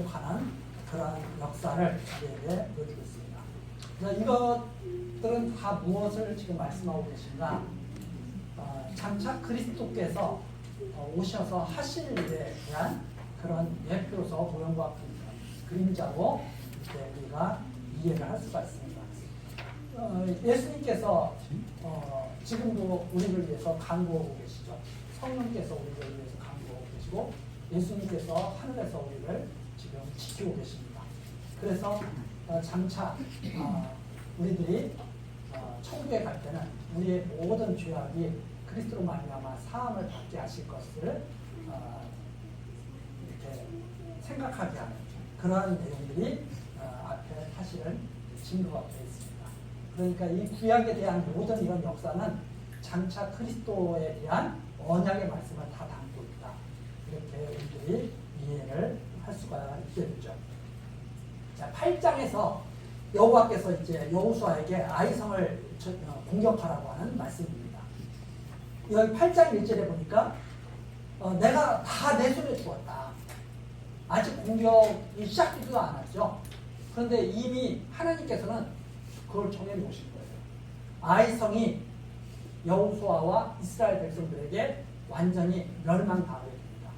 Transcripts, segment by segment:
거듭하는 그러한 역사를 우리에게 보여주고 있습니다. 이것들은 다 무엇을 지금 말씀하고 계신가? 장차 그리스도께서 오셔서 하실 일에 대한 그런 예표서 모형과 그림자로 이제 우리가 이해를 할 수가 있습니다. 예수님께서 지금도 우리를 위해서 간구하고 계시죠. 성령께서 우리를 위해서 간구하고 계시고 예수님께서 하늘에서 우리를 지금 지키고 계십니다. 그래서 장차 우리들이 천국에 갈 때는 우리의 모든 죄악이 그리스도로 말미암아 사함을 받게 하실 것을 이렇게 생각하게 하는 그러한 내용들이 앞에 사실은 증거가 되어 있습니다. 그러니까 이 구약에 대한 모든 이런 역사는 장차 그리스도에 대한 언약의 말씀을 다 담고 있다. 이렇게 우리들이 이해를 할 수가 있게 되죠. 자, 8장에서 여호와께서 이제 여호수아에게 아이성을 공격하라고 하는 말씀입니다. 여기 8장 1절에 보니까 내가 다 내 손에 주었다. 아직 공격이 시작되지도 않았죠. 그런데 이미 하나님께서는 그걸 정해놓으신 거예요. 아이성이 여호수아와 이스라엘 백성들에게 완전히 멸망당하게 됩니다.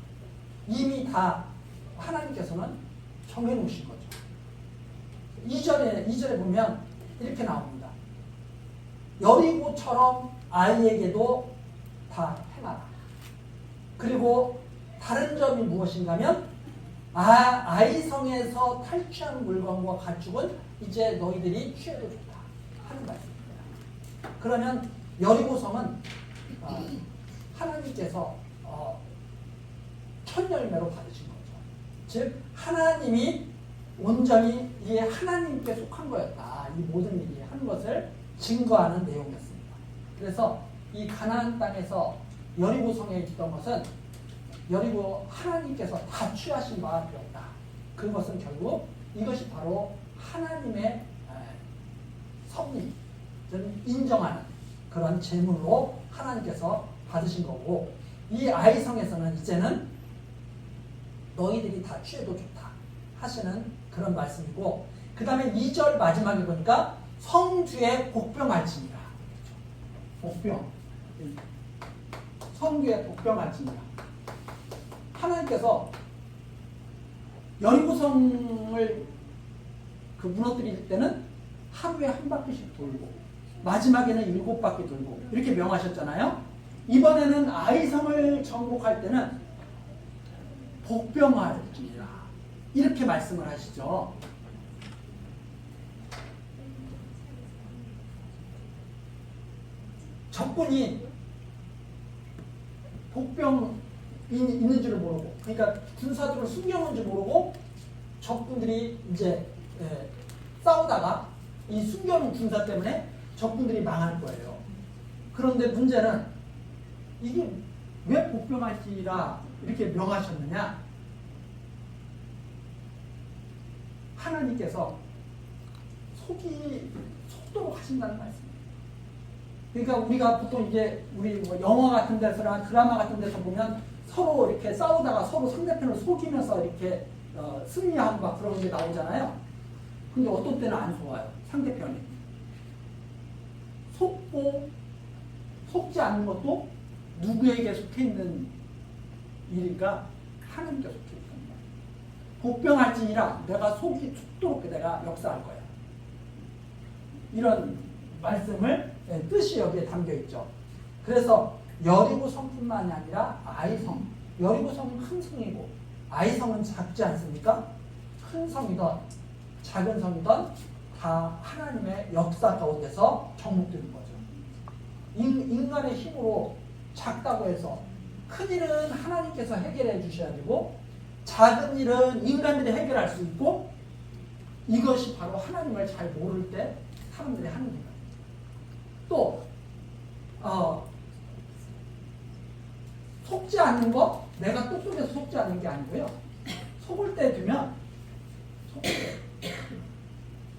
이미 다 하나님께서는 정해놓으신 거죠. 2절에 보면 이렇게 나옵니다. 여리고처럼 아이에게도 다 행하라. 그리고 다른 점이 무엇인가 하면 아이성에서 탈취한 물건과 가축은 이제 너희들이 취해도 좋다 하는 말씀입니다. 그러면 여리고성은 하나님께서 첫 열매로 받으신 거죠. 즉 하나님이 온전히 이게 하나님께 속한 거였다. 이 모든 일이 한 것을 증거하는 내용이었습니다. 그래서 이 가나안 땅에서 여리고성에 있던 것은 여리고 하나님께서 다 취하신 바가 되었다. 그것은 결국 이것이 바로 하나님의 섭리, 인정하는 그런 제물로 하나님께서 받으신 거고, 이 아이성에서는 이제는 너희들이 다 취해도 좋다 하시는 그런 말씀이고, 그 다음에 2절 마지막에 보니까 성주에 복병할지니라. 복병. 성주에 복병할지니라. 하나님께서 여리고성을 무너뜨릴 때는 하루에 한 바퀴씩 돌고 마지막에는 7바퀴 돌고 이렇게 명하셨잖아요. 이번에는 아이성을 정복할 때는 복병할지니라 이렇게 말씀을 하시죠. 적군이 복병 있는 줄을 모르고, 그러니까 군사들을 숨겨놓은 줄 모르고 적군들이 이제 싸우다가 이 숨겨놓은 군사 때문에 적군들이 망할 거예요. 그런데 문제는 이게 왜 복병할지라 이렇게 명하셨느냐? 하나님께서 속도록 하신다는 말씀이에요. 그러니까 우리가 보통 이제 우리 영화 같은 데서나 드라마 같은 데서 보면 서로 이렇게 싸우다가 서로 상대편을 속이면서 이렇게 승리하고 막 그런 게 나오잖아요. 근데 어떤 때는 안 속아요. 상대편이. 속지 않는 것도 누구에게 속해 있는 일인가? 하나님께 속해 있는 거예요. 복병할지니라 내가 속도록 내가 역사할 거야. 이런 말씀을 뜻이 여기에 담겨 있죠. 그래서 여리고성뿐만이 아니라 아이성, 여리고성은 큰 성이고 아이성은 작지 않습니까? 큰 성이든 작은 성이든 다 하나님의 역사 가운데서 정복되는 거죠. 인간의 힘으로 작다고 해서 큰 일은 하나님께서 해결해 주셔야 되고 작은 일은 인간들이 해결할 수 있고, 이것이 바로 하나님을 잘 모를 때 사람들이 하는 거예요. 또 속지 않는 거, 내가 똑똑해서 속지 않는 게 아니고요. 속을 때 되면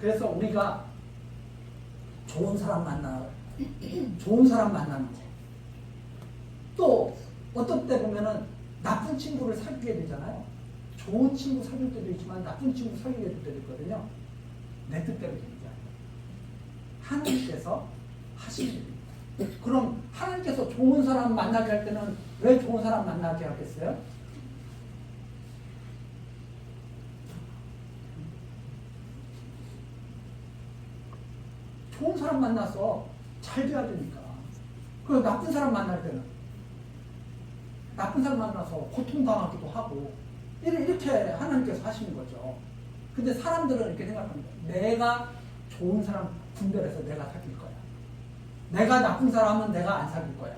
그래서 우리가 좋은 사람 만나는 거. 또 어떤 때 보면은 나쁜 친구를 사귀게 되잖아요. 좋은 친구 사귈 때도 있지만 나쁜 친구 사귀게 될 때도 있거든요. 내 뜻대로 되는 게 아니에요. 하나님께서 하시는 일입니다. 그럼 하나님께서 좋은 사람 만나게 할 때는 왜 좋은 사람 만나게 하겠어요? 좋은 사람 만나서 잘 돼야 되니까. 그 나쁜 사람 만날 때는 나쁜 사람 만나서 고통당하기도 하고 이렇게 하나님께서 하시는 거죠. 근데 사람들은 이렇게 생각합니다. 내가 좋은 사람 분별해서 내가 사귈 거야. 내가 나쁜 사람은 내가 안 사귈 거야.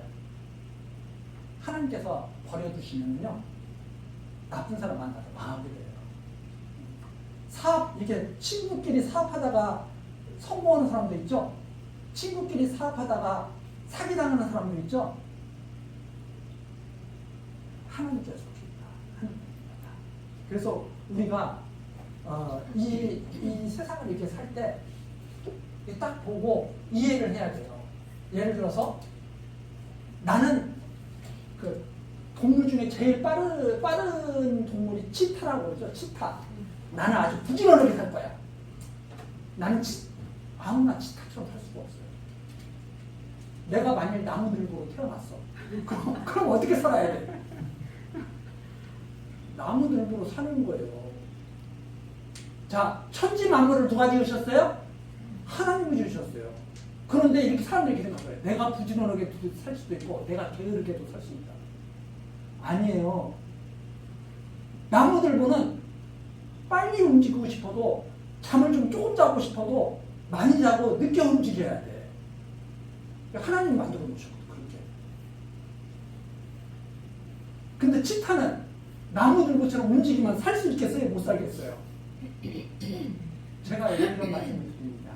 하나님께서 버려두시면요, 나쁜 사람 만나서 망하게 돼요. 이게 친구끼리 사업하다가 성공하는 사람도 있죠. 친구끼리 사업하다가 사기당하는 사람도 있죠. 하나님께서 하나님입니다. 그래서 우리가 이 세상을 이렇게 살 때 딱 보고 이해를 해야 돼요. 예를 들어서 나는 그 동물 중에 제일 빠른 동물이 치타라고 그러죠. 치타. 나는 아주 부지런하게 살 거야. 나는 아무나 치타처럼 살 수가 없어요. 내가 만일 나무늘보로 태어났어. 그럼 어떻게 살아야 돼? 나무늘보로 사는 거예요. 자, 천지 만물을 누가 지으셨어요? 하나님이 지으셨어요. 그런데 이렇게 사람들이 이렇게 생각해요. 내가 부지런하게 살 수도 있고 내가 게으르게도 살 수 있다. 아니에요. 나무늘보는 빨리 움직이고 싶어도 잠을 좀 조금 자고 싶어도 많이 자고 늦게 움직여야 돼. 하나님이 만들어 놓으셨거든, 그렇게. 근데 치타는 나무늘보처럼 움직이면 살 수 있겠어요? 못 살겠어요? 제가 이런 말씀을 드립니다.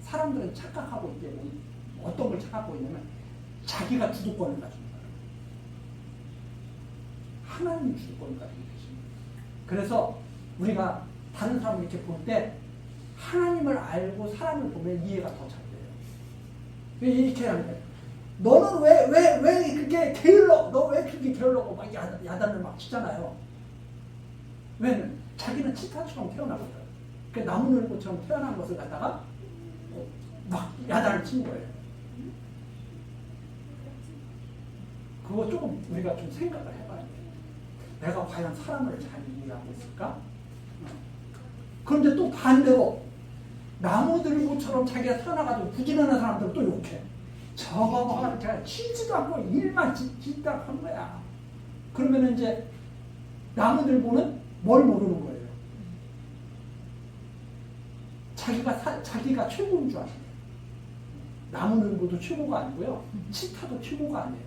사람들은 착각하고 있게 어떤 걸 착각하고 있냐면 자기가 주도권을 가지고 있어요. 하나님이 주도권을 가지고 계십니다. 그래서 우리가 다른 사람을 이렇게 볼 때 하나님을 알고 사람을 보면 이해가 더 잘 돼요. 이렇게 하는 거예요. 너는 왜 그렇게 게을러? 너 왜 그렇게 게을러고 막 야단을 막 치잖아요. 왜냐면 자기는 치타처럼 태어나거든. 그 나무늘보처럼 태어난 것을 갖다가 막 야단을 친 거예요. 그거 조금 우리가 좀 생각을 해봐야 돼요. 내가 과연 사람을 잘 이해하고 있을까? 그런데 또 반대로 나무늘보처럼 자기가 태어나가지고 부지런한 사람들은 또 욕해. 저거 뭐 이렇게 치지도 않고 일만 짓다 한 거야. 그러면 이제 나무늘보는 뭘 모르는 거예요? 자기가 최고인 줄 아세요. 나무늘보도 최고가 아니고요. 치타도 최고가 아니에요.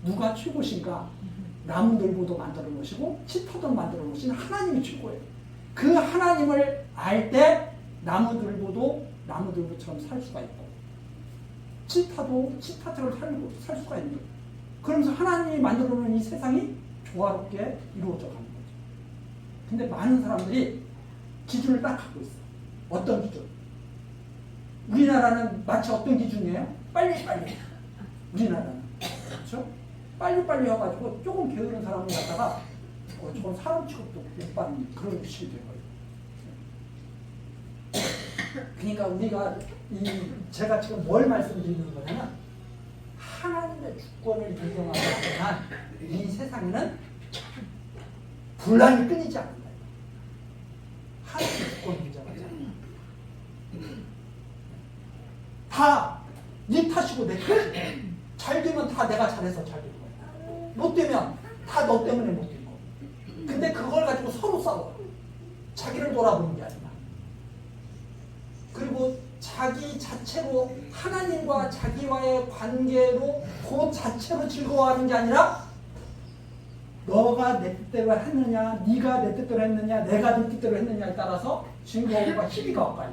누가 최고신가? 나무늘보도 만들어 놓으시고 치타도 만들어 놓으신 하나님이 최고예요. 그 하나님을 알 때 나무늘보도 나무늘보처럼 살 수가 있고 치타도 치타처럼 살 수가 있는 거예요. 그러면서 하나님이 만들어 놓은 이 세상이 조화롭게 이루어져 가는 거죠. 근데 많은 사람들이 기준을 딱 갖고 있어요. 어떤 기준? 우리나라는 마치 어떤 기준이에요? 빨리빨리. 우리나라는. 그렇죠? 빨리빨리 해가지고 조금 게으른 사람을 갖다가 저건 사람 취급도 못 받는 그런 식이 된 거예요. 그러니까 우리가 제가 지금 뭘 말씀드리는 거냐면 하나님의 주권을 인정하지 않는 이 세상에는 분란이 끊이지 않는다. 하나님의 주권을 인정하지 않는다. 다 네 탓이고 내 탓이고 잘 되면 다 내가 잘해서 잘 되는 거야. 못 되면 다 너 때문에 못 되고. 근데 그걸 가지고 서로 싸워. 자기를 돌아보는 게 아니라. 그리고 자기 자체로 하나님과 자기와의 관계로 그 자체로 즐거워하는 게 아니라 너가 내 뜻대로 했느냐, 네가 내 뜻대로 했느냐, 내가 네 뜻대로 했느냐에 따라서 즐거움과 희비가 엇갈려.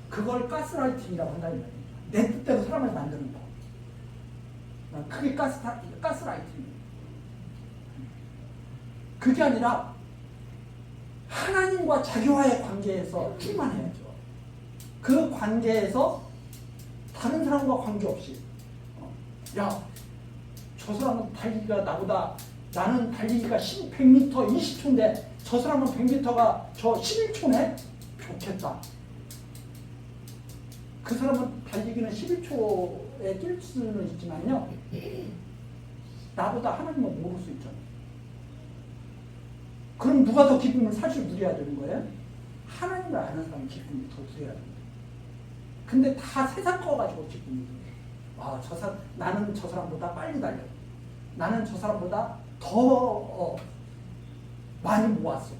그걸 가스라이팅이라고 한다는 거예요. 내 뜻대로 사람을 만드는 거. 그게 가스라이팅이에요. 그게 아니라 하나님과 자기와의 관계에서 충만해야죠. 그 관계에서 다른 사람과 관계없이 야, 저 사람은 달기가 나보다 나는 달리기가 100m 20초인데 저 사람은 100m가 저 11초네? 좋겠다. 그 사람은 달리기는 11초에 뛸 수는 있지만요. 나보다 하나님은 모를 수 있잖아요. 그럼 누가 더 기쁨을 사실 누려야 되는 거예요? 하나님을 아는 사람이 기쁨을 더 누려야 됩니다. 근데 다 세상 거 가지고 기쁨을 누려요. 나는 저 사람보다 빨리 달려. 나는 저 사람보다 더 많이 모았어.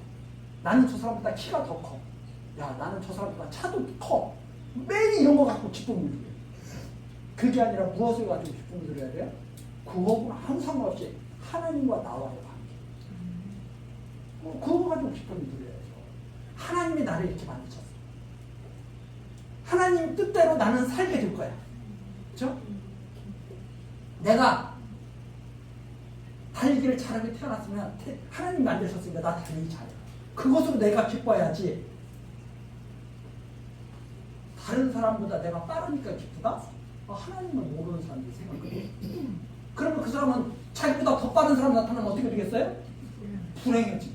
나는 저 사람보다 키가 더 커. 야, 나는 저 사람보다 차도 커. 매일 이런 거 갖고 기쁨을 누려요. 그게 아니라 무엇을 가지고 기쁨을 누려야 돼요? 그거하고는 아무 상관없이 하나님과 나와의 관계. 그거 가지고 기쁨을 누려야죠. 하나님이 나를 이렇게 만드셨어. 하나님 뜻대로 나는 살게 될 거야. 그렇죠? 내가 달리기를 잘하게 태어났으면 하나님 만드셨으니까 나 달리기 잘해. 그것으로 내가 기뻐야지. 다른 사람보다 내가 빠르니까 기쁘다? 하나님을 모르는 사람들이 생각해요. 그러면 그 사람은 자기보다 더 빠른 사람 나타나면 어떻게 되겠어요? 불행해지.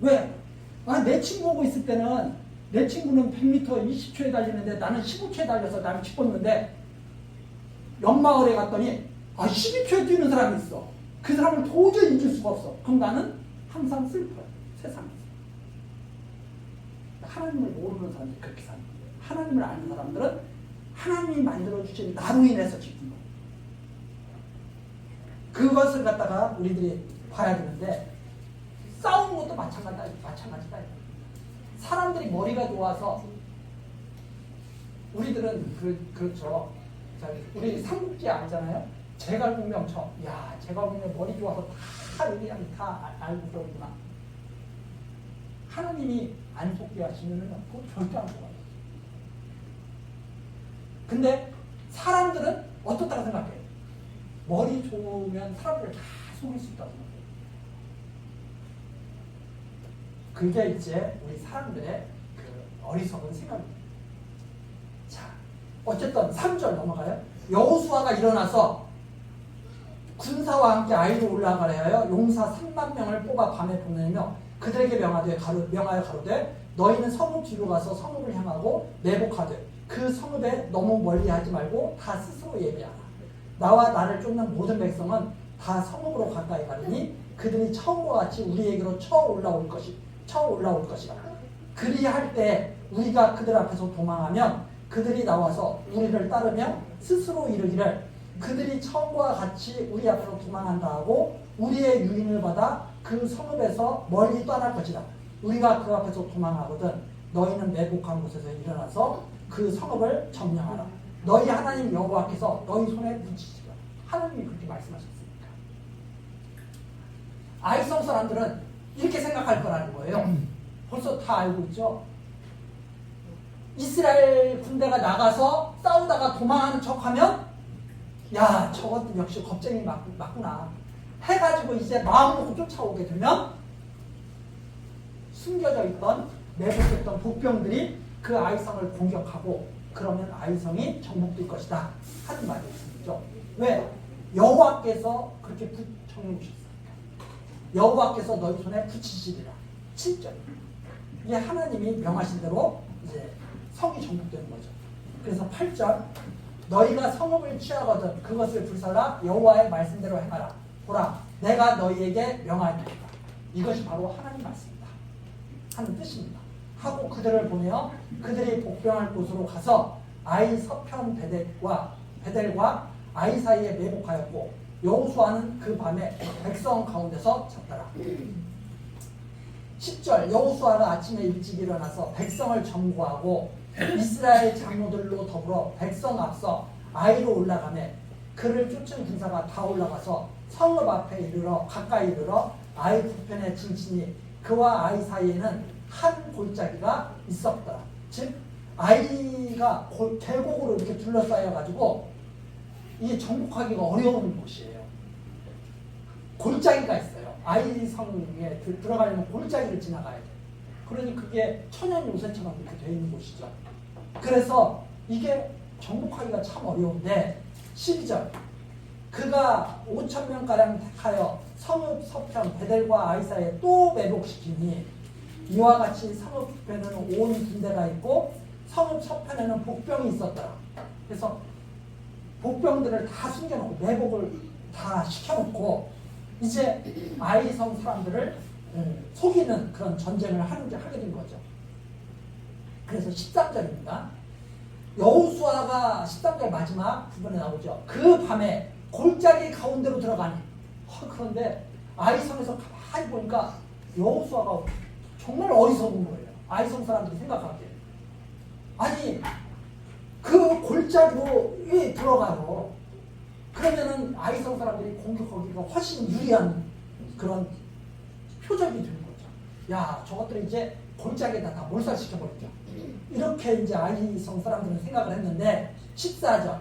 왜? 내 친구하고 있을 때는 내 친구는 100m 20초에 달리는데 나는 15초에 달려서 나는 기뻤는데 옆마을에 갔더니 12초에 뛰는 사람이 있어. 그 사람을 도저히 이길 수가 없어. 그럼 나는 항상 슬퍼요. 세상에서. 하나님을 모르는 사람들이 그렇게 사는 거예요. 하나님을 아는 사람들은 하나님이 만들어주신 나로 인해서 기쁜 거예요. 그것을 갖다가 우리들이 봐야 되는데 싸우는 것도 마찬가지다. 사람들이 머리가 좋아서 우리들은 그렇죠. 우리 삼국지 알잖아요. 제갈공명처. 야, 제갈공명 머리 좋아서 다 그냥 다 알고 그러구나. 하나님이 안 속게 하시면은 그거 절대 안 좋아요. 근데 사람들은 어떻다고 생각해? 머리 좋으면 사람들을 다 속일 수 있다고 생각해요. 그게 이제 우리 사람들의 그 어리석은 생각입니다. 자, 어쨌든 3절 넘어가요. 여호수아가 일어나서 군사와 함께 아이로 올라가려 하여 용사 3만 명을 뽑아 밤에 보내며 그들에게 명하여 가로되 너희는 성읍 뒤로 가서 성읍을 향하고 매복하되 그 성읍에 너무 멀리 하지 말고 다 스스로 예비하라. 나와 나를 쫓는 모든 백성은 다 성읍으로 가까이 가리니 그들이 처음과 같이 우리에게로 쳐 올라올 것이라. 그리할 때 우리가 그들 앞에서 도망하면 그들이 나와서 우리를 따르며 스스로 이르기를 그들이 처음과 같이 우리 앞으로 도망한다 하고 우리의 유인을 받아 그 성읍에서 멀리 떠날 것이다. 우리가 그 앞에서 도망하거든 너희는 매복한 곳에서 일어나서 그 성읍을 점령하라. 너희 하나님 여호와께서 너희 손에 붙이시라. 하나님이 그렇게 말씀하셨으니까. 아이성 사람들은 이렇게 생각할 거라는 거예요. 벌써 다 알고 있죠. 이스라엘 군대가 나가서 싸우다가 도망하는 척하면 야, 저것도 역시 겁쟁이 맞구나 해가지고 이제 마음 먹고 쫓아오게 되면 숨겨져 있던 매복했던 복병들이 그 아이성을 공격하고 그러면 아이성이 정복될 것이다 하는 말이 있습니다. 왜? 여호와께서 그렇게 정해주셨으니까. 여호와께서 너희 손에 붙이시리라. 7절. 이게 하나님이 명하신 대로 이제 성이 정복되는 거죠. 그래서 8절. 너희가 성읍을 취하거든 그것을 불살라 여호와의 말씀대로 행하라. 보라, 내가 너희에게 명하노라. 이것이 바로 하나님 말씀이다 하는 뜻입니다. 하고 그들을 보내어 그들이 복병할 곳으로 가서 아이 서편 베델과 아이 사이에 매복하였고 여호수아는 그 밤에 백성 가운데서 잤더라. 10절. 여호수아가 아침에 일찍 일어나서 백성을 점거하고 이스라엘 장로들로 더불어 백성 앞서 아이로 올라가매 그를 쫓은 군사가 다 올라가서 성읍 앞에 가까이 이르러 아이 북편에 진치니 그와 아이 사이에는 한 골짜기가 있었더라. 즉 아이가 계곡으로 이렇게 둘러싸여 가지고 이게 정복하기가 어려운 곳이에요. 골짜기가 있어요. 아이 성에 들어가려면 골짜기를 지나가야 돼요. 그러니 그게 천연 요새처럼 이렇게 되어 있는 곳이죠. 그래서 이게 정복하기가 참 어려운데 12절. 그가 5,000명가량 택하여 성읍 서편 베델과 아이 사이에 또 매복시키니 이와 같이 성읍 북편에는 온 군대가 있고 성읍 서편에는 복병이 있었더라. 그래서 복병들을 다 숨겨놓고 매복을 다 시켜놓고 이제 아이성 사람들을 속이는 그런 전쟁을 하게 된 거죠. 그래서 13절입니다. 여호수아가 13절 마지막 부분에 나오죠. 그 밤에 골짜기 가운데로 들어가니 그런데 아이성에서 가만히 보니까 여호수아가 정말 어리석은 거예요. 아이성 사람들이 생각하기에. 아니 그 골짜기로 들어가요. 그러면은 아이성 사람들이 공격하기가 훨씬 유리한 그런 표적이 되는 거죠. 야, 저것들이 이제 골짜기에다 다 몰살시켜버리죠. 이렇게 이제 아이성 사람들은 생각을 했는데 14절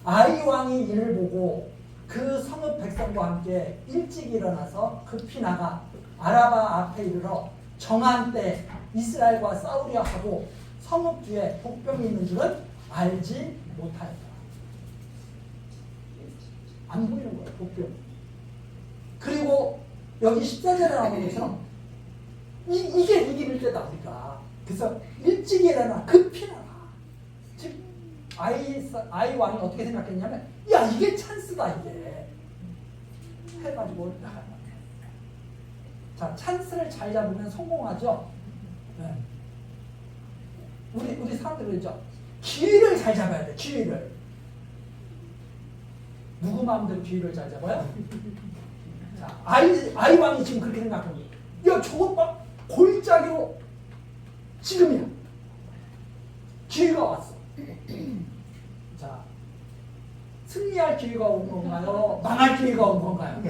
아이 왕이 이를 보고 그 성읍 백성과 함께 일찍 일어나서 급히 나가 아라바 앞에 이르러 정한 때 이스라엘과 싸우려 하고 성읍 뒤에 복병이 있는 줄은 알지 못하였다. 안 보이는 거예요, 복병. 그리고 여기 14절에 나오는 것처럼 이게 이길 때다 우리가. 그래서 일찍 일어나 급히 나가. 즉 아이 왕이 어떻게 생각했냐면 야 이게 찬스다 이게 해가지고 나가는 거예요. 자, 찬스를 잘 잡으면 성공하죠. 네. 우리 사람들 그러죠. 기회를 잘 잡아야 돼. 기회를. 누구 마음대로 기회를 잘 잡아요? 자, 아이 왕이 지금 그렇게 생각합니다. 야 저것 봐. 골짜기로 지금이야. 기회가 왔어. 자, 승리할 기회가 온 건가요? 망할 기회가 온 건가요?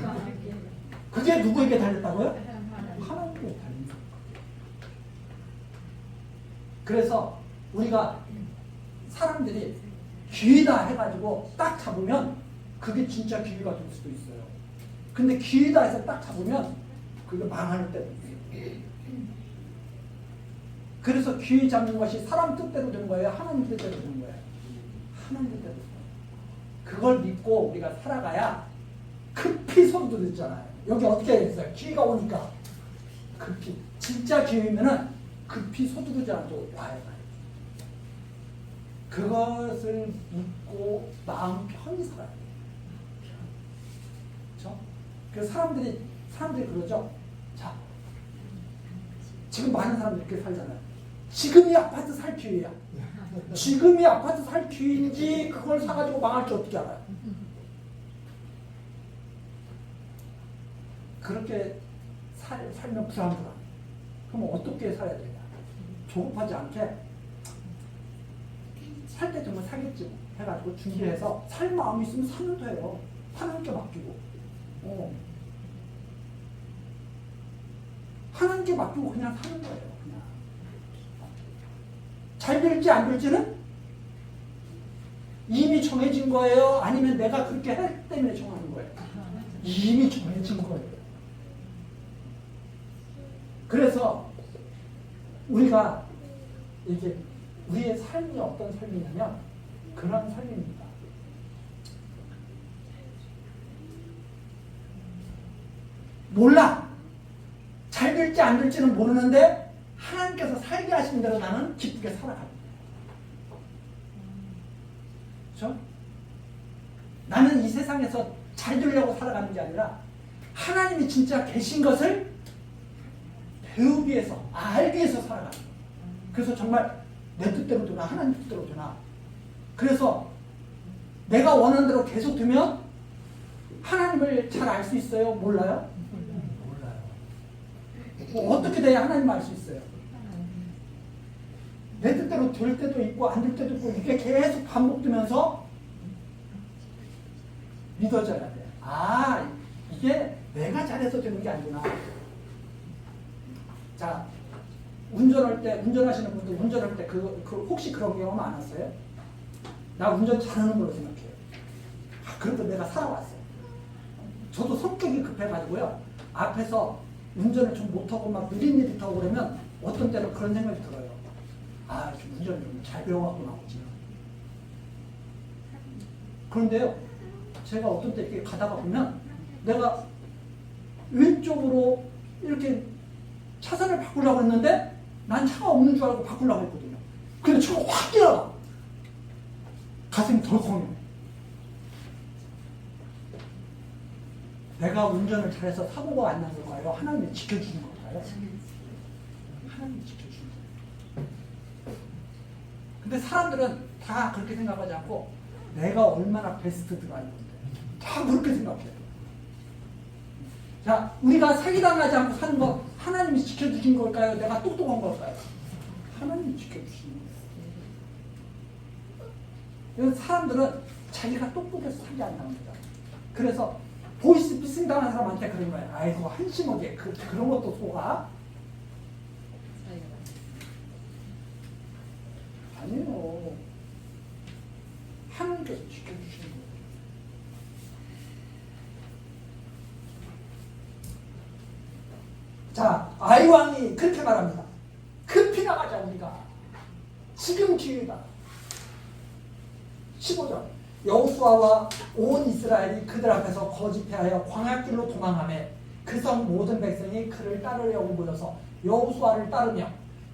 그게 누구에게 달렸다고요? 하나님께 달린 거예요. 그래서 우리가 사람들이 기회다 해가지고 딱 잡으면 그게 진짜 기회가 될 수도 있어요. 근데 기회다 해서 딱 잡으면 그게 망할 때도 있어요. 그래서 기회 잡는 것이 사람 뜻대로 되는 거예요? 하나님 뜻대로 되는 거예요? 하나님 뜻대로 되는 거예요. 그걸 믿고 우리가 살아가야 급히 손도 듣잖아요. 여기 어떻게 했어요? 기회가 오니까 급히. 진짜 기회면은 급히 소두르지 않고 와야 가요. 그것을 믿고 마음 편히 살아야 돼요. 그렇죠? 그래서 사람들이 그러죠. 자, 지금 많은 사람들이 이렇게 살잖아요. 지금이 아파트 살 기회야. 지금이 아파트 살 기회인지 그걸 사가지고 망할지 어떻게 알아요? 그렇게 살면 불안불안. 그럼 어떻게 살아야 되냐? 조급하지 않게 살 때 정말 사겠지 해가지고 준비해서 살 마음이 있으면 사면 돼요. 하나님께 맡기고. 하나님께 맡기고 그냥 사는 거예요. 그냥. 잘 될지 안 될지는 이미 정해진 거예요? 아니면 내가 그렇게 했기 때문에 정하는 거예요? 이미 정해진 거예요. 그래서 우리가 이렇게 우리의 삶이 어떤 삶이냐면 그런 삶입니다. 몰라. 잘 될지 안 될지는 모르는데 하나님께서 살게 하신 대로 나는 기쁘게 살아갑니다. 그렇죠? 나는 이 세상에서 잘 되려고 살아가는 게 아니라 하나님이 진짜 계신 것을 배우기 위해서, 알기 위해서 살아가는 거예요. 그래서 정말 내 뜻대로 되나 하나님 뜻대로 되나. 그래서 내가 원하는 대로 계속 되면 하나님을 잘 알 수 있어요? 몰라요? 몰라요. 뭐 어떻게 돼야 하나님 알 수 있어요? 내 뜻대로 될 때도 있고 안 될 때도 있고 이게 계속 반복되면서 믿어져야 돼. 아, 이게 내가 잘해서 되는 게 아니구나. 자, 운전하시는 분들 운전할 때 혹시 그런 경험 안 왔어요? 나 운전 잘하는 걸로 생각해요. 그래도 내가 살아왔어요. 저도 성격이 급해가지고요. 앞에서 운전을 좀 못하고 막 느릿느릿 하고 그러면 어떤 때는 그런 생각이 들어요. 아, 운전을 좀 잘 배워갖고 나오지. 그런데요, 제가 어떤 때 이렇게 가다가 보면 내가 왼쪽으로 이렇게 차선을 바꾸려고 했는데 난 차가 없는 줄 알고 바꾸려고 했거든요. 근데 차가 확 지나가. 가슴이 덜컹해. 내가 운전을 잘해서 사고가 안 난 걸까요? 하나님이 지켜주는 걸까요? 하나님이 지켜주는 거예요. 근데 사람들은 다 그렇게 생각하지 않고 내가 얼마나 베스트 드라이버인데 다 그렇게 생각해요. 자, 우리가 사기당하지 않고 사는 거 하나님이 지켜주신 걸까요? 내가 똑똑한 걸까요? 하나님이 지켜주시는 거예요. 사람들은 자기가 똑똑해서 사기 안 당합니다. 그래서 보이스피싱 당한 사람한테 그런 거예요. 아이고 한심하게 그런 것도 속아? 아니에요. 하나님께서 지켜주시는 거예요. 자, 아이왕이 그렇게 말합니다. 급히 나가자 우리가. 지금 기회다. 15절. 여호수아와 온 이스라엘이 그들 앞에서 거짓해하여 광야길로 도망하매 그 성 모든 백성이 그를 따르려고 모여서 여호수아를 따르며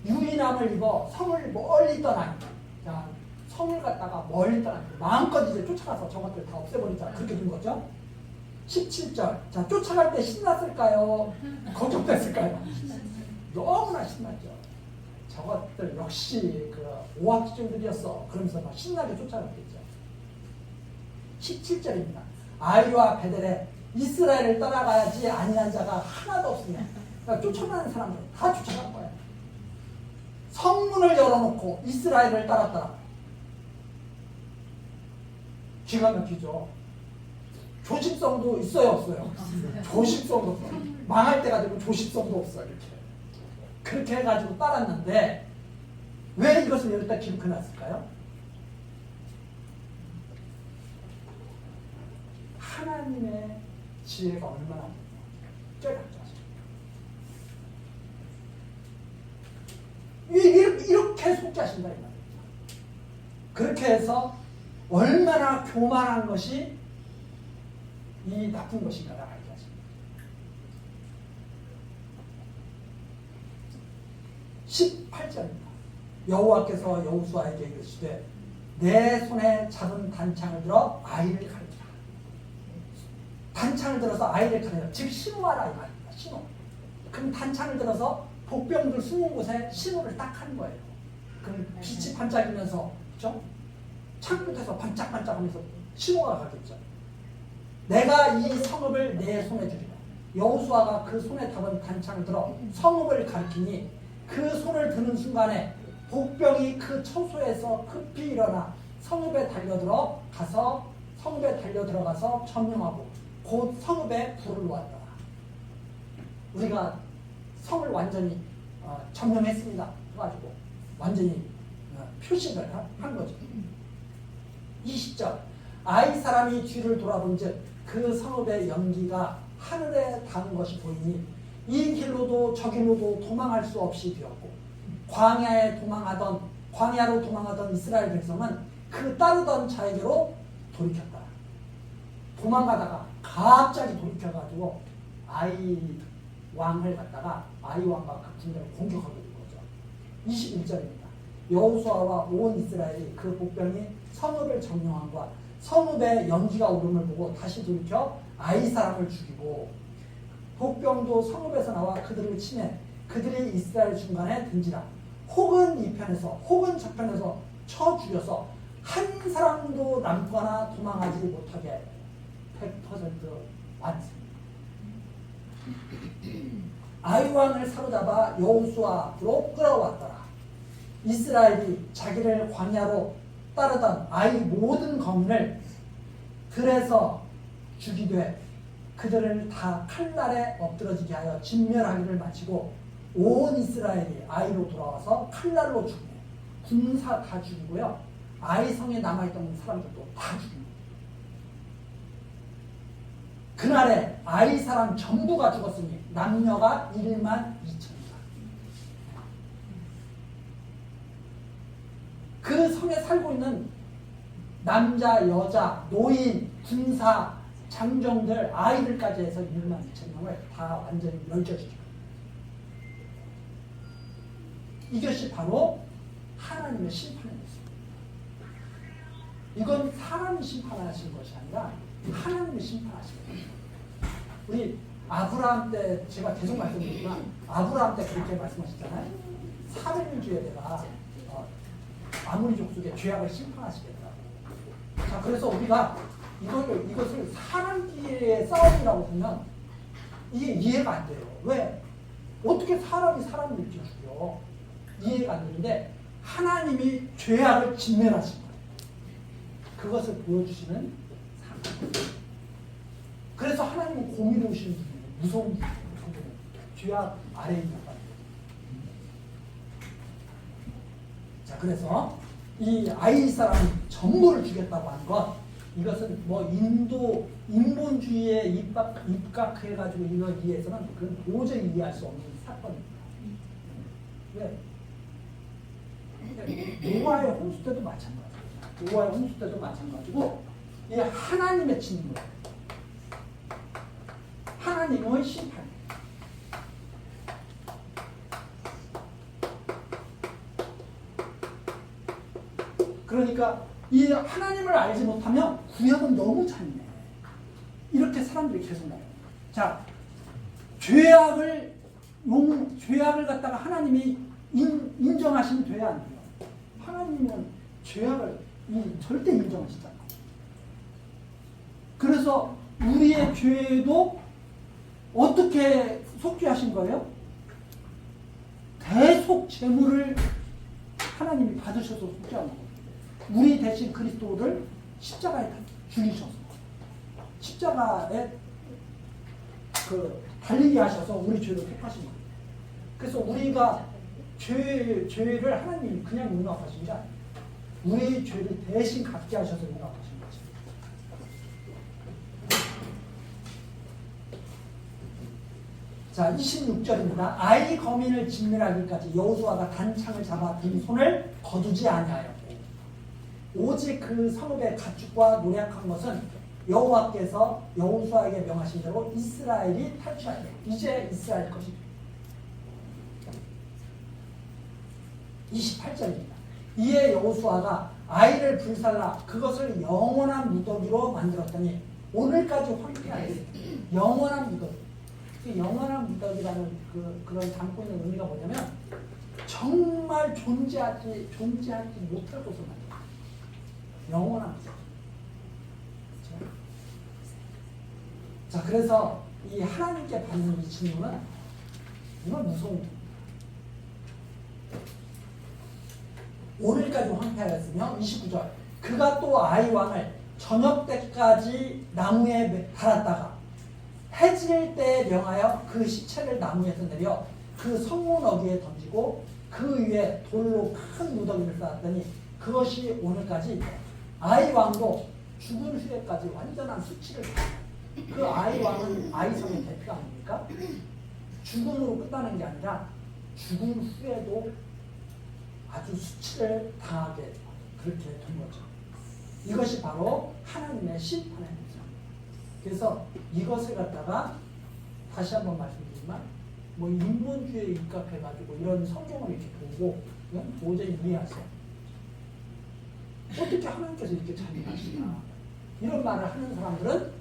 유인함을 입어 성을 멀리 떠나니. 자, 성을 갖다가 멀리 떠나니 마음껏 이제 쫓아가서 저것들 다 없애버리자. 그렇게 된 거죠. 17절. 자, 쫓아갈 때 신났을까요? 걱정됐을까요? 너무나 신났죠. 저것들 역시 그 오합지졸들이었어. 그러면서 막 신나게 쫓아갔겠죠. 17절입니다. 아이와 베델에 이스라엘을 따라가야지 아니한 자가 하나도 없으며, 그러니까 쫓아가는 사람들 다 쫓아간 거예요. 성문을 열어놓고 이스라엘을 따랐더라. 기가 막히죠. 조심성도 있어요, 없어요? 조심성도 없어요. 망할 때가 되고 조심성도 없어요. 이렇게 그렇게 해가지고 따랐는데 왜 이것을 여기다 기록해놨을까요? 하나님의 지혜가 얼마나 깨닫죠. 이렇게 속죄하신다 이 말이에요. 그렇게 해서 얼마나 교만한 것이 이 나쁜 것인가를 알게 하십니다. 18절입니다. 여호와께서 여호수아에게 이르시되 내 손에 잡은 단창을 들어 아이를 가르치라. 단창을 들어서 아이를 가르치라. 즉 신호하라 이 말입니다. 신호. 그럼 단창을 들어서 복병들 숨은 곳에 신호를 딱 하는 거예요. 그럼 빛이 반짝이면서, 그렇죠? 창 끝에서 반짝반짝하면서 신호가 가겠죠. 내가 이 성읍을 내 손에 주리라. 여호수아가 그 손에 잡은 단창을 들어 성읍을 가리키니 그 손을 드는 순간에 복병이 그 처소에서 급히 일어나 성읍에 달려들어가서 점령하고 곧 성읍에 불을 놓았더라. 우리가 성을 완전히 점령했습니다. 해가지고 완전히 표식을 한 거죠. 20절. 아이 사람이 뒤를 돌아본즉 그 성읍의 연기가 하늘에 닿은 것이 보이니 이 길로도 저 길로도 도망할 수 없이 되었고 광야로 도망하던 이스라엘 백성은 그 따르던 자에게로 돌이켰다. 도망가다가 갑자기 돌이켜가지고 아이 왕을 갖다가 아이 왕과 그 군대를 공격하게 된 거죠. 21절입니다. 여호수아와 온 이스라엘이 그 복병이 성읍을 점령함과 성읍에 연기가 오름을 보고 다시 돌이켜 아이 사람을 죽이고 복병도 성읍에서 나와 그들을 치매 그들이 이스라엘 중간에 든지라. 혹은 이 편에서 혹은 저 편에서 쳐 죽여서 한 사람도 남거나 도망하지 못하게 100% 완습니다. 아이 왕을 사로잡아 여호수아로 끌어왔더라. 이스라엘이 자기를 광야로 따르던 아이 모든 거민을 들에서 죽이되 그들을 다 칼날에 엎드러지게 하여 진멸하기를 마치고 온 이스라엘이 아이로 돌아와서 칼날로 죽네. 군사 다 죽이고요. 아이 성에 남아있던 사람들도 다 죽입니다. 그날에 아이 사람 전부가 죽었으니 남녀가 1만 2천이다. 그 성에 살고 있는 남자, 여자, 노인, 군사 장정들, 아이들까지 해서 1만 2천 명을 다 완전히 멸절시켜요. 이것이 바로 하나님의 심판입니다. 이건 사람이 심판하신 것이 아니라 하나님이 심판하신 거예요. 우리 아브라함 때 제가 계속 말씀드리지만 아브라함 때 그렇게 말씀하셨잖아요. 400년 내가 아무리 족속의 죄악을 심판하시겠다고. 자, 그래서 우리가 이것을 사람끼리의 싸움이라고 보면 이게 이해가 안 돼요. 왜? 어떻게 사람이 사람을 이렇게 죽여? 이해가 안 되는데 하나님이 죄악을 진멸하신 거예요. 그것을 보여주시는 사람. 그래서 하나님은 공의로우신 분이에요. 무서운 분이에요. 죄악 아래에 있는 것 같아요. 자, 그래서 이 아이 사람 전부를 주겠다고 하는 것, 이것은 뭐 인본주의에 입각해가지고 이걸 이해해서는 그건 도저히 이해할 수 없는 사건입니다. 왜? 노아의 홍수 때도 마찬가지예요. 노아의 홍수 때도 마찬가지고 이게 하나님의 진노, 하나님의 심판. 그러니까 이 하나님을 알지 못하면 구약은 너무 잔인해. 이렇게 사람들이 계속 나요. 자, 죄악을 갖다가 하나님이 인정하시면 돼야 안 돼요. 하나님은 죄악을 절대 인정하시지 않아요. 그래서 우리의 죄도 어떻게 속죄하신 거예요? 대속 제물을 하나님이 받으셔서 속죄한 거예요. 우리 대신 그리스도를 십자가에 죽이셔서 십자가에 달리게 하셔서 우리 죄를 택하신 거예요. 그래서 우리가 죄를 하나님이 그냥 용납하신 게 아니에요. 우리 죄를 대신 갖게 하셔서 용납하신 거죠. 자, 26절입니다. 아이 거민을 진멸하기까지 여호수아가 단창을 잡아 든 손을 거두지 아니하였고 오직 그 성읍의 가축과 노략한 것은 여호와께서 여호수아에게 명하신 대로 이스라엘이 탈취하되 이제 이스라엘 것이 28절입니다. 이에 여호수아가 아이를 불살라 그것을 영원한 무더기로 만들었더니 오늘까지 황폐하였습니다. 영원한 무더기. 영원한 무더기라는 그런 담고 있는 의미가 뭐냐면 정말 존재하지 못할 곳을 만들어요. 영원한 무더기. 그렇죠? 자, 그래서 이 하나님께 받는 이 질문은 이건 무서운 거예요. 오늘까지 황폐하였으며 29절 그가 또 아이 왕을 저녁 때까지 나무에 달았다가 해질 때에 명하여 그 시체를 나무에서 내려 그 성문 어귀에 던지고 그 위에 돌로 큰 무더기를 쌓았더니 그것이 오늘까지 있다. 아이 왕도 죽은 후에까지 완전한 수치를 당해요. 그 아이 왕은 아이성의 대표가 아닙니까? 죽음으로 끝나는 게 아니라 죽은 후에도 아주 수치를 당하게 그렇게 된 거죠. 이것이 바로 하나님의 심판의 문제입니다. 그래서 이것을 갖다가 다시 한번 말씀드리지만 뭐 인본주의에 입각해가지고 이런 성경을 이렇게 보고 도저히 이해하세요. 어떻게 하나님께서 이렇게 잔인하시나 이런 말을 하는 사람들은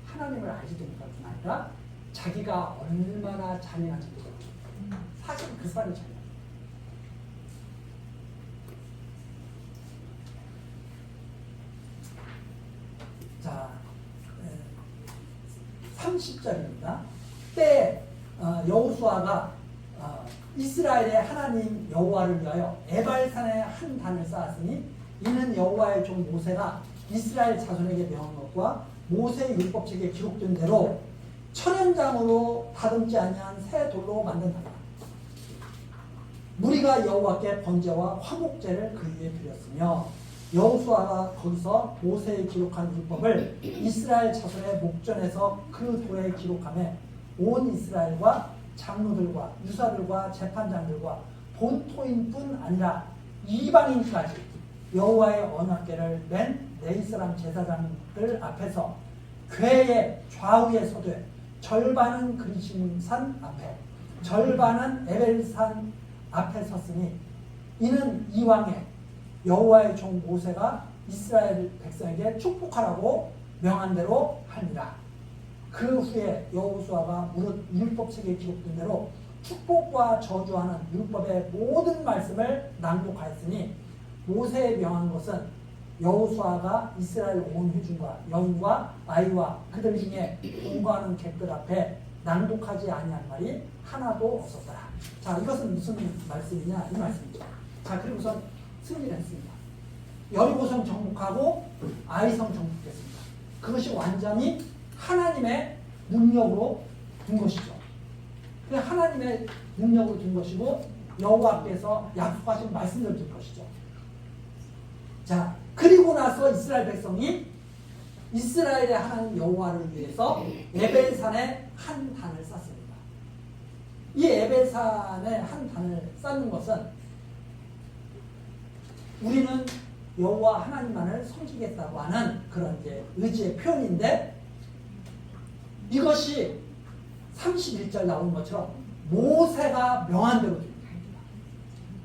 하나님을 알지 못할 뿐 아니라 자기가 얼마나 잔인한지 모르고 사실 그 사람이 잔인해요. 자, 30절입니다. 때 여호수아가 이스라엘의 하나님 여호와를 위하여 에발산에 한 단을 쌓았으니 이는 여호와의 종 모세가 이스라엘 자손에게 명한 것과 모세의 율법책에 기록된 대로 천연장으로 다듬지 아니한 새 돌로 만든다. 무리가 여호와께 번제와 화목제를 그 위에 드렸으며 여호수아가 거기서 모세에 기록한 율법을 이스라엘 자손의 목전에서 그 돌에 기록하며 온 이스라엘과 장로들과 유사들과 재판장들과 본토인뿐 아니라 이방인까지 여호와의 언약궤를 맨 네이스람 제사장들 앞에서 궤의 좌우에 서되 절반은 그리심산 앞에 절반은 에벨산 앞에 섰으니 이는 이왕에 여호와의 종 모세가 이스라엘 백성에게 축복하라고 명한 대로 하니라. 그 후에 여호수아가 무릇 율법책에 기록된 대로 축복과 저주하는 율법의 모든 말씀을 낭독하였으니 모세의 명한 것은 여호수아가 이스라엘 온 회중과 여인과 아이와 그들 중에 공부하는 객들 앞에 낭독하지 아니한 말이 하나도 없었더라. 자, 이것은 무슨 말씀이냐? 이 말씀이죠. 자, 그리고선 승리를 했습니다. 여리고성 정복하고 아이성 정복했습니다. 그것이 완전히 하나님의 능력으로 된 것이죠. 하나님의 능력으로 된 것이고 여호와께서 약속하신 말씀을 든 것이죠. 자, 그리고 나서 이스라엘 백성이 이스라엘의 하나님 여호와를 위해서 에벨산에 한 단을 쌓습니다. 이 에벨산에 한 단을 쌓는 것은 우리는 여호와 하나님만을 섬기겠다고 하는 그런 이제 의지의 표현인데 이것이 31절 나온 것처럼 모세가 명한 대로 됩니다.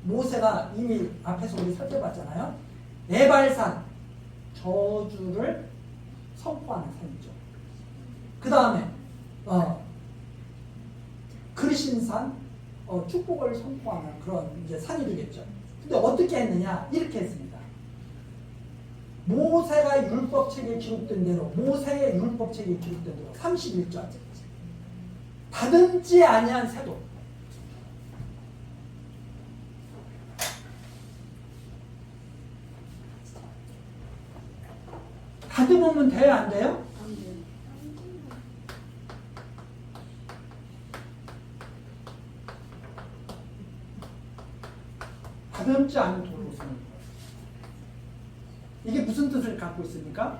모세가 이미 앞에서 우리 살펴봤잖아요. 에발산 저주를 선포하는 산이죠. 그 다음에 그리신산 축복을 선포하는 그런 이제 산이 되겠죠. 근데 어떻게 했느냐? 이렇게 했습니다. 모세가 율법책에 기록된 대로 모세의 율법책에 기록된 대로 31절 다듬지 아니한 새도 다듬으면 돼요? 안 돼요? 다듬지 않은 돌로 쓰는 거예요. 이게 무슨 뜻을 갖고 있습니까?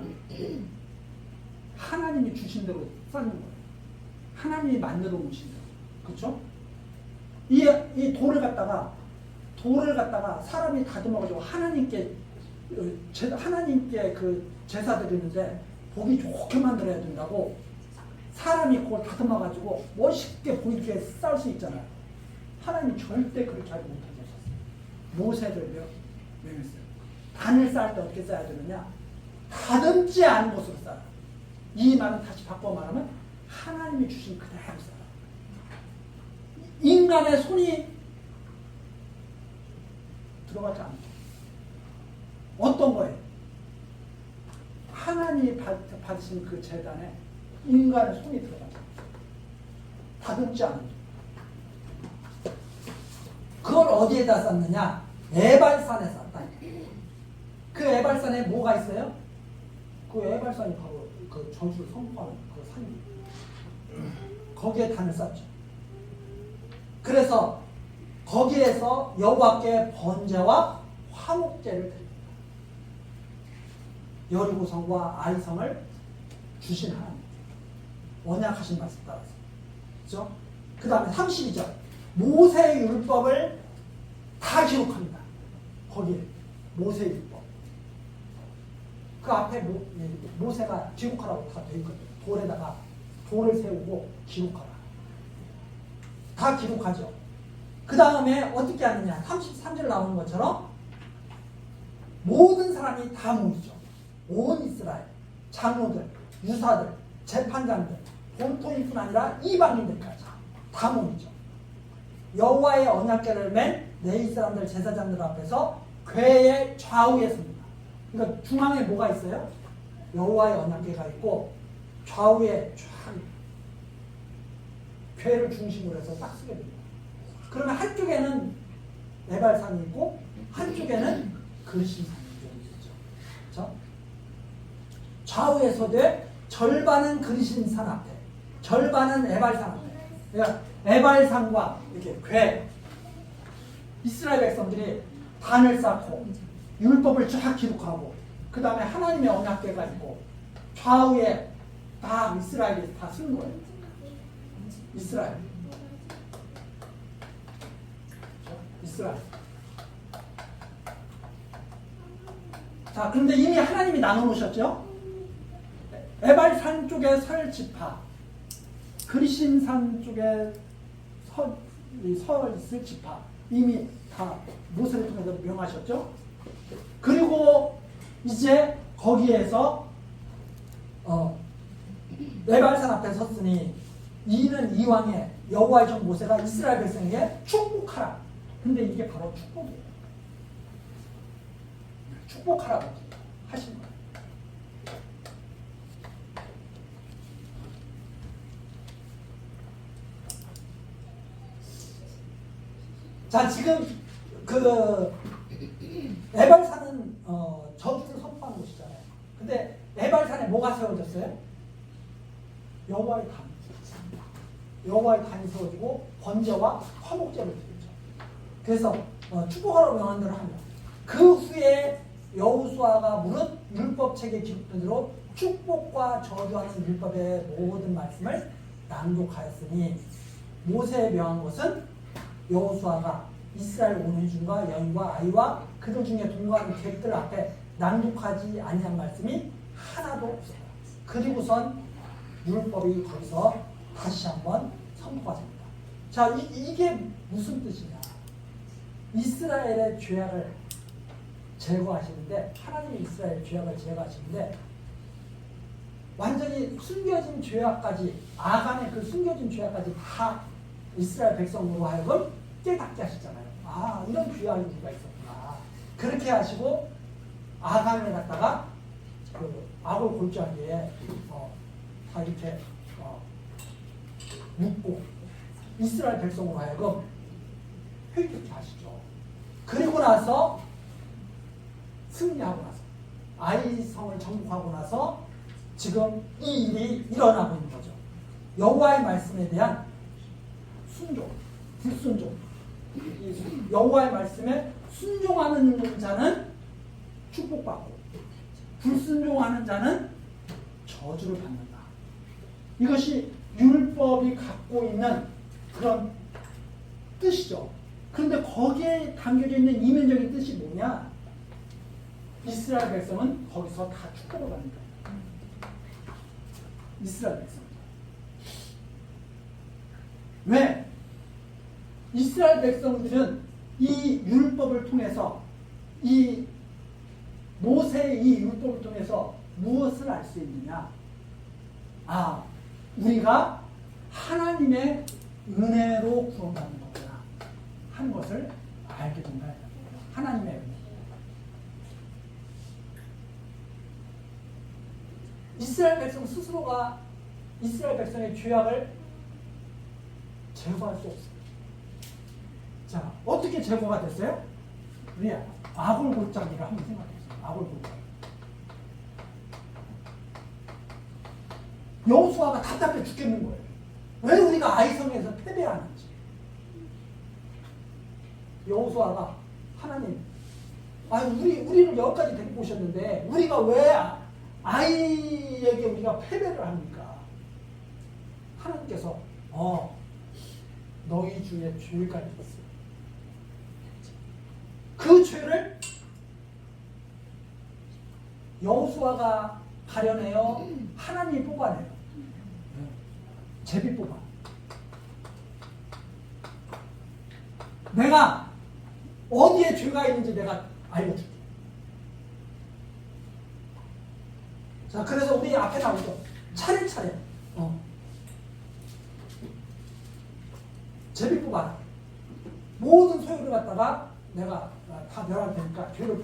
하나님이 주신 대로 쌓는 거예요. 하나님이 만들어 놓으신 대로. 그렇죠? 이 돌을 갖다가 사람이 다듬어가지고 하나님께 그 제사 드리는데 보기 좋게 만들어야 된다고 사람이 그걸 다듬어가지고 멋있게 보이게 쌓을 수 있잖아요. 하나님이 절대 그렇게 하지 못하게 하셨어요. 모세를 명했어요. 단을 쌓을 때 어떻게 쌓아야 되느냐? 다듬지 않은 것으로 쌓아. 이 말은 다시 바꿔 말하면 하나님이 주신 그대로 쌓아. 인간의 손이 들어가지 않죠. 어떤 거예요? 하나님이 받으신 그 제단에 인간의 손이 들어가죠. 다듬지 않은. 그걸 어디에다 쌓느냐? 에발산에 쌓았다. 그 에발산에 뭐가 있어요? 그 에발산이 바로 그 저주를 선포하는 그 산입니다. 거기에 단을 쌓죠. 그래서 거기에서 여호와께 번제와 화목제를 드립니다. 여리고성과 아이성을 주신 하나님. 언약하신 말씀 따라서. 그렇죠? 그 다음에 32절. 모세의 율법을 다 기록합니다. 거기에 모세의 율법. 그 앞에 모세가 기록하라고 다 되어 있거든요. 돌에다가 돌을 세우고 기록하라. 다 기록하죠. 그 다음에 어떻게 하느냐. 33절 나오는 것처럼 모든 사람이 다 모이죠. 온 이스라엘, 장로들, 유사들, 재판장들, 본토인뿐 아니라 이방인들까지 다 모이죠. 여호와의 언약궤를 맨 레위 사람들 제사장들 앞에서 궤의 좌우에 섭니다. 그러니까 중앙에 뭐가 있어요? 여호와의 언약궤가 있고 좌우에 쫙 궤를 중심으로 해서 딱 쓰게 됩니다. 그러면 한쪽에는 에발산이 있고 한쪽에는 그리심산이 있죠. 그렇죠? 좌우에 서되 절반은 그리심산 앞에, 절반은 에발산 앞에. 그러니까 에발산과 이렇게 궤, 이스라엘 백성들이 단을 쌓고 율법을 쫙 기록하고 그 다음에 하나님의 언약궤가 있고 좌우에 다 이스라엘이 다 쓰는 거예요. 이스라엘. 이스라엘. 자, 그런데 이미 하나님이 나눠놓으셨죠? 에발산 쪽에 설 지파, 그리심산 쪽에 서 있을 지파 이미 다 모세를 통해서 명하셨죠? 그리고 이제 거기에서 에발산 앞에 섰으니 이는 이왕에 여호와의 종 모세가 이스라엘 백성에게 축복하라. 근데 이게 바로 축복이에요. 축복하라고 하신 거예요. 자, 지금 에발산은 저주를 선포하는 곳이잖아요. 근데 에발산에 뭐가 세워졌어요? 여호와의 단. 여호와의 단이 세워지고 번제와 화목제를 드리죠. 그래서 축복하라고 명한 대로 하면 그 후에 여호수아가 무릇 율법책에 기록된 대로 축복과 저주하는 율법의 모든 말씀을 낭독하였으니 모세에 명한 것은 여호수아가 이스라엘 온 회중과 여인과 아이와 그들 중에 동거하는 객들 앞에 낭독하지 아니한 말씀이 하나도 없어요. 그리고선 율법이 거기서 다시 한번 선포가 됩니다. 자, 이게 무슨 뜻이냐? 이스라엘의 죄악을 제거하시는데, 하나님이 이스라엘의 죄악을 제거하시는데 완전히 숨겨진 죄악까지, 아간의 그 숨겨진 죄악까지 다 이스라엘 백성으로 하여금 깨닫게 하시잖아요. 아, 이런 귀한 이유가 있었구나. 그렇게 하시고 아간을 갖다가 그 악을 골짜기에 다 이렇게 묶고 이스라엘 백성으로 하여금 회개케 하시죠. 그리고 나서 승리하고 나서 아이성을 정복하고 나서 지금 이 일이 일어나고 있는 거죠. 여호와의 말씀에 대한 순종, 불순종. 여호와의 말씀에 순종하는 자는 축복받고 불순종하는 자는 저주를 받는다. 이것이 율법이 갖고 있는 그런 뜻이죠. 그런데 거기에 담겨져 있는 이면적인 뜻이 뭐냐? 이스라엘 백성은 거기서 다 축복을 받는 거예요. 이스라엘 백성. 왜? 이스라엘 백성들은 이 율법을 통해서, 이 모세의 이 율법을 통해서 무엇을 알 수 있느냐? 아, 우리가 하나님의 은혜로 구원받는 거구나 하는 것을 알게 된다. 하나님의 은혜. 이스라엘 백성 스스로가 이스라엘 백성의 죄악을 제거할 수 없습니다. 자, 어떻게 제거가 됐어요? 우리 아골 골짜기를 한번 생각해보세요. 아골 골짜기. 여호수아가 답답해 죽겠는 거예요. 왜 우리가 아이성에서 패배하는지. 여호수아가 하나님, 우리를 여기까지 데리고 오셨는데 우리가 왜 아이에게 우리가 패배를 합니까? 하나님께서 너희 중에 죄가 있어. 그 죄를 여호수아가 가려내어 하나님이 뽑아내요. 제비 뽑아. 내가 어디에 죄가 있는지 내가 알려줄게. 자, 그래서 우리 앞에 나오죠. 차례차례. 제비 뽑아라. 모든 소유를 갖다가 내가 다 멸할 테니까 죄를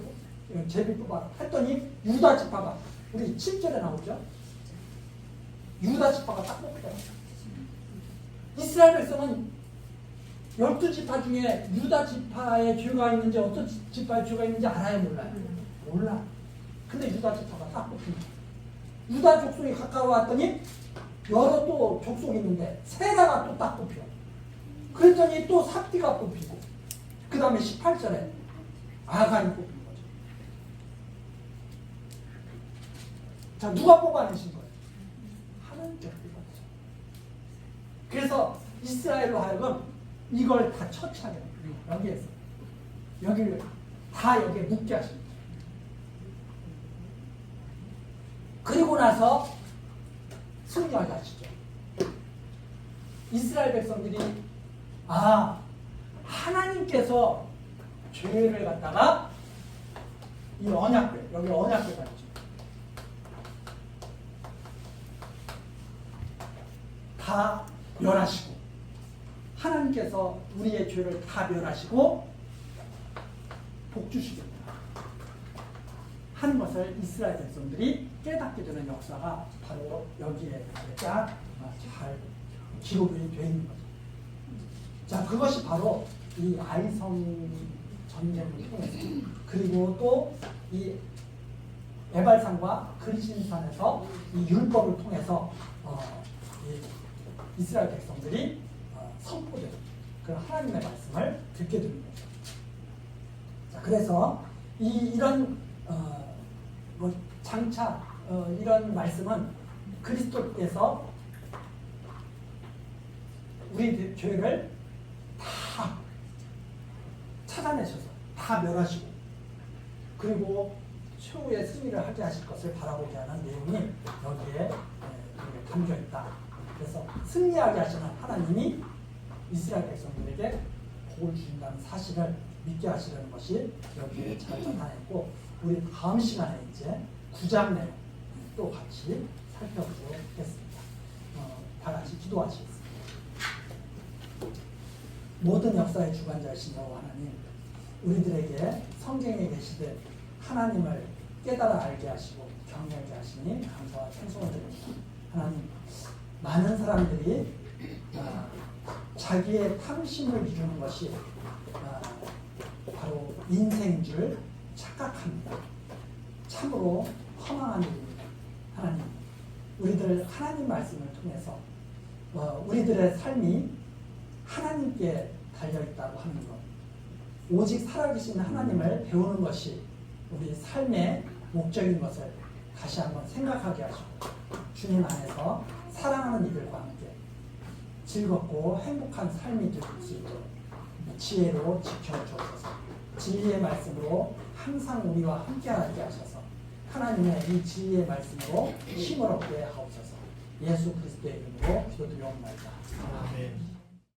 제비 뽑아라. 했더니 유다 지파가, 우리 7절에 나오죠. 유다 지파가 딱 뽑히더라고요. 이스라엘 백성은 12지파 중에 유다 지파의 죄가 있는지 어떤 지파의 죄가 있는지 알아요, 몰라요? 몰라. 근데 유다 지파가 딱 뽑힙니다. 유다 족속이 가까워왔더니 여러 또 족속이 있는데 세라가 또 딱 뽑혀. 그랬더니 또 삽디가 뽑히고, 그 다음에 18절에 아간이 뽑힌 거죠. 자, 누가 뽑아내신 거예요? 하나님께서 뽑아내죠. 그래서 이스라엘로 하여금 이걸 다 처치하게 여기에서 여기를 다 여기에 묶게 하십니다. 그리고 나서 승리하게 하시죠. 이스라엘 백성들이 하나님께서 죄를 갖다가 이 언약궤, 여기 언약궤가 있죠. 다 멸하시고 하나님께서 우리의 죄를 다 멸하시고 복 주시겠다 하는 것을 이스라엘 백성들이 깨닫게 되는 역사가 바로 여기에 딱 잘 기록이 되어 있는 거죠. 자, 그것이 바로 이 아이성 전쟁을 통해서, 그리고 또 이 에발산과 그리신산에서 이 율법을 통해서 이스라엘 백성들이 선포된 그 하나님의 말씀을 듣게 되는 거죠. 자, 그래서 이런 장차 이런 말씀은 그리스도께서 우리 죄를 다 찾아내셔서 다 멸하시고 그리고 최후의 승리를 하게 하실 것을 바라보게 하는 내용이 여기에 담겨 있다. 그래서 승리하게 하시는 하나님이 이스라엘 백성들에게 복을 주신다는 사실을 믿게 하시려는 것이 여기에 잘 나타냈고, 우리 다음 시간에 이제 9장 내용 또 같이 살펴보도록 하겠습니다. 다 같이 기도하시겠습니다. 모든 역사의 주관자이신 여호와 하나님, 우리들에게 성경에 계시듯 하나님을 깨달아 알게 하시고 경외하게 하시니 감사와 찬송을 드립니다. 하나님, 많은 사람들이 자기의 탐심을 이루는 것이 바로 인생인 줄 착각합니다. 참으로 허망한 일입니다. 하나님, 우리들 하나님 말씀을 통해서 우리들의 삶이 하나님께 달려있다고 하는 것, 오직 살아계신 하나님을 배우는 것이 우리 삶의 목적인 것을 다시 한번 생각하게 하시고, 주님 안에서 사랑하는 이들과 함께 즐겁고 행복한 삶이 될 수 있도록 지혜로 지켜주옵소서. 진리의 말씀으로 항상 우리와 함께하게 하셔서 하나님의 이 진리의 말씀으로 힘을 얻게 하옵소서. 예수 그리스도의 이름으로 기도드리옵나이다. 아멘.